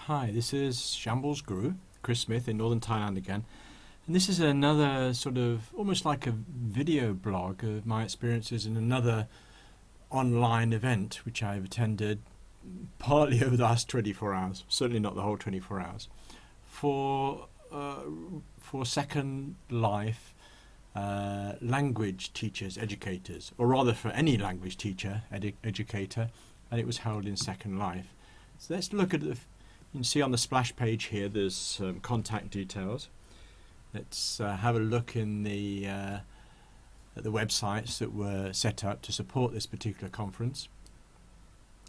Hi, this is Shambles Guru, Chris Smith in Northern Thailand again. And this is another sort of almost like a video blog of my experiences in another online event which I've attended partly over the last 24 hours, certainly not the whole 24 hours, for Second Life language teachers, educators, or rather for any language teacher, educator, and it was held in Second Life. So let's look at you can see on the splash page here there's contact details. Let's have a look in at the websites that were set up to support this particular conference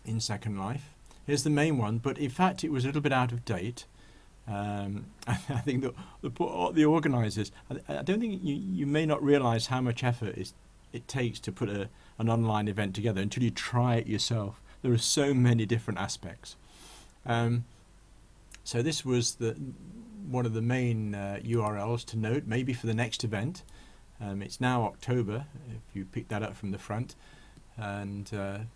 in Second Life. Here's the main one, but in fact it was a little bit out of date. I think the organisers, I don't think you may not realise how much effort it takes to put an online event together until you try it yourself. There are so many different aspects. So this was one of the main URLs to note, maybe for the next event. It's now October, if you pick that up from the front, and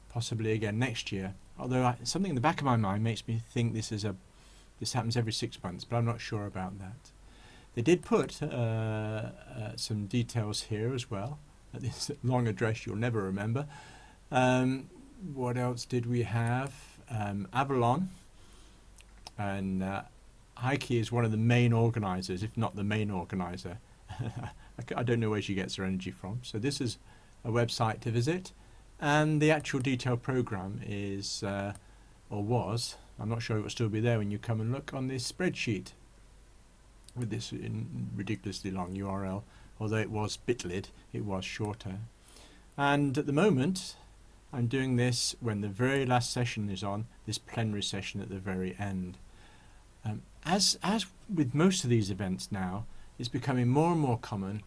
possibly again next year. Although something in the back of my mind makes me think this happens every 6 months, but I'm not sure about that. They did put some details here as well, at this long address you'll never remember. What else did we have? Avalon, and Heike is one of the main organisers, if not the main organiser. I don't know where she gets her energy from. So this is a website to visit, and the actual detailed programme is, or was, I'm not sure it will still be there when you come and look on this spreadsheet with this ridiculously long URL. Although it was bitlid, it was shorter. And at the moment I'm doing this when the very last session is on, this plenary session at the very end. As with most of these events now, it's becoming more and more common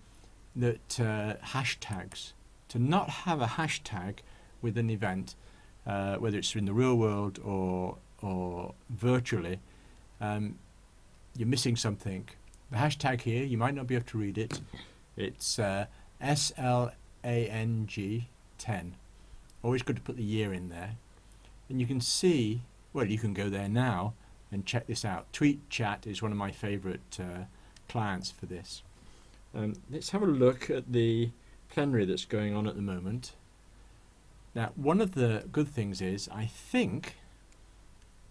that hashtags, to not have a hashtag with an event, whether it's in the real world or virtually, you're missing something. The hashtag here, you might not be able to read it. It's SLANG 10. Always good to put the year in there. And you can see, well, you can go there now and check this out. TweetChat is one of my favourite clients for this. Let's have a look at the plenary that's going on at the moment. Now, one of the good things is, I think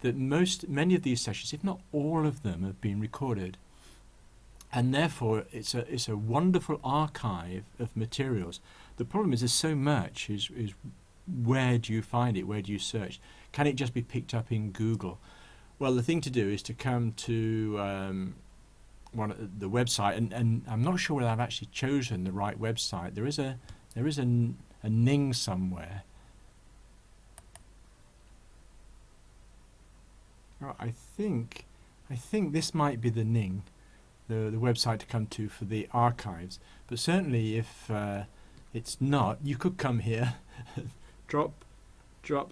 that many of these sessions, if not all of them, have been recorded. And therefore, it's a wonderful archive of materials. The problem is there's so much, is where do you find it? Where do you search? Can it just be picked up in Google? Well, the thing to do is to come to the website, and I'm not sure whether I've actually chosen the right website. There is a Ning somewhere. Oh, I think this might be the Ning, the website to come to for the archives. But certainly, if it's not, you could come here. Drop.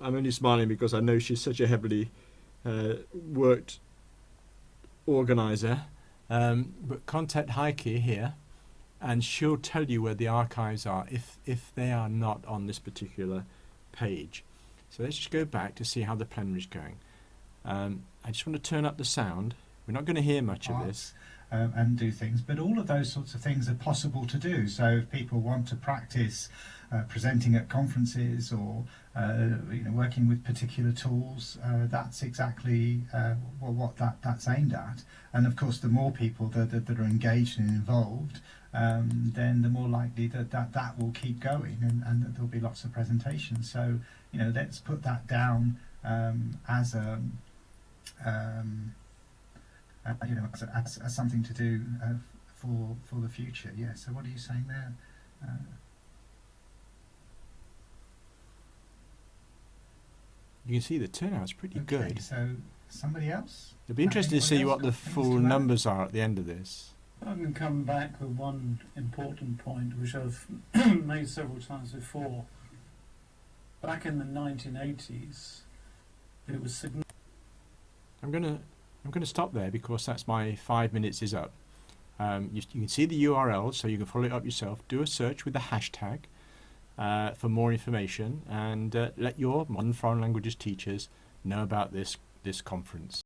I'm only smiling because I know she's such a heavily worked organizer. But contact Heike here, and she'll tell you where the archives are if they are not on this particular page. So let's just go back to see how the plenary is going. I just want to turn up the sound. We're not going to hear much of this. And do things, but all of those sorts of things are possible to do. So if people want to practice presenting at conferences or working with particular tools, that's exactly what that's aimed at. And of course, the more people that are engaged and involved, then the more likely that will keep going, and that there'll be lots of presentations. So let's put that down as a as something to do for the future. Yeah. So what are you saying there? You can see the turnout's pretty good. So somebody else? It'll be interesting to see what the full numbers are at the end of this. I can come back with one important point which I've made several times before. Back in the 1980s, it was significant. I'm going to stop there because that's my 5 minutes is up. You can see the URL, so you can follow it up yourself. Do a search with the hashtag for more information, and let your modern foreign languages teachers know about this conference.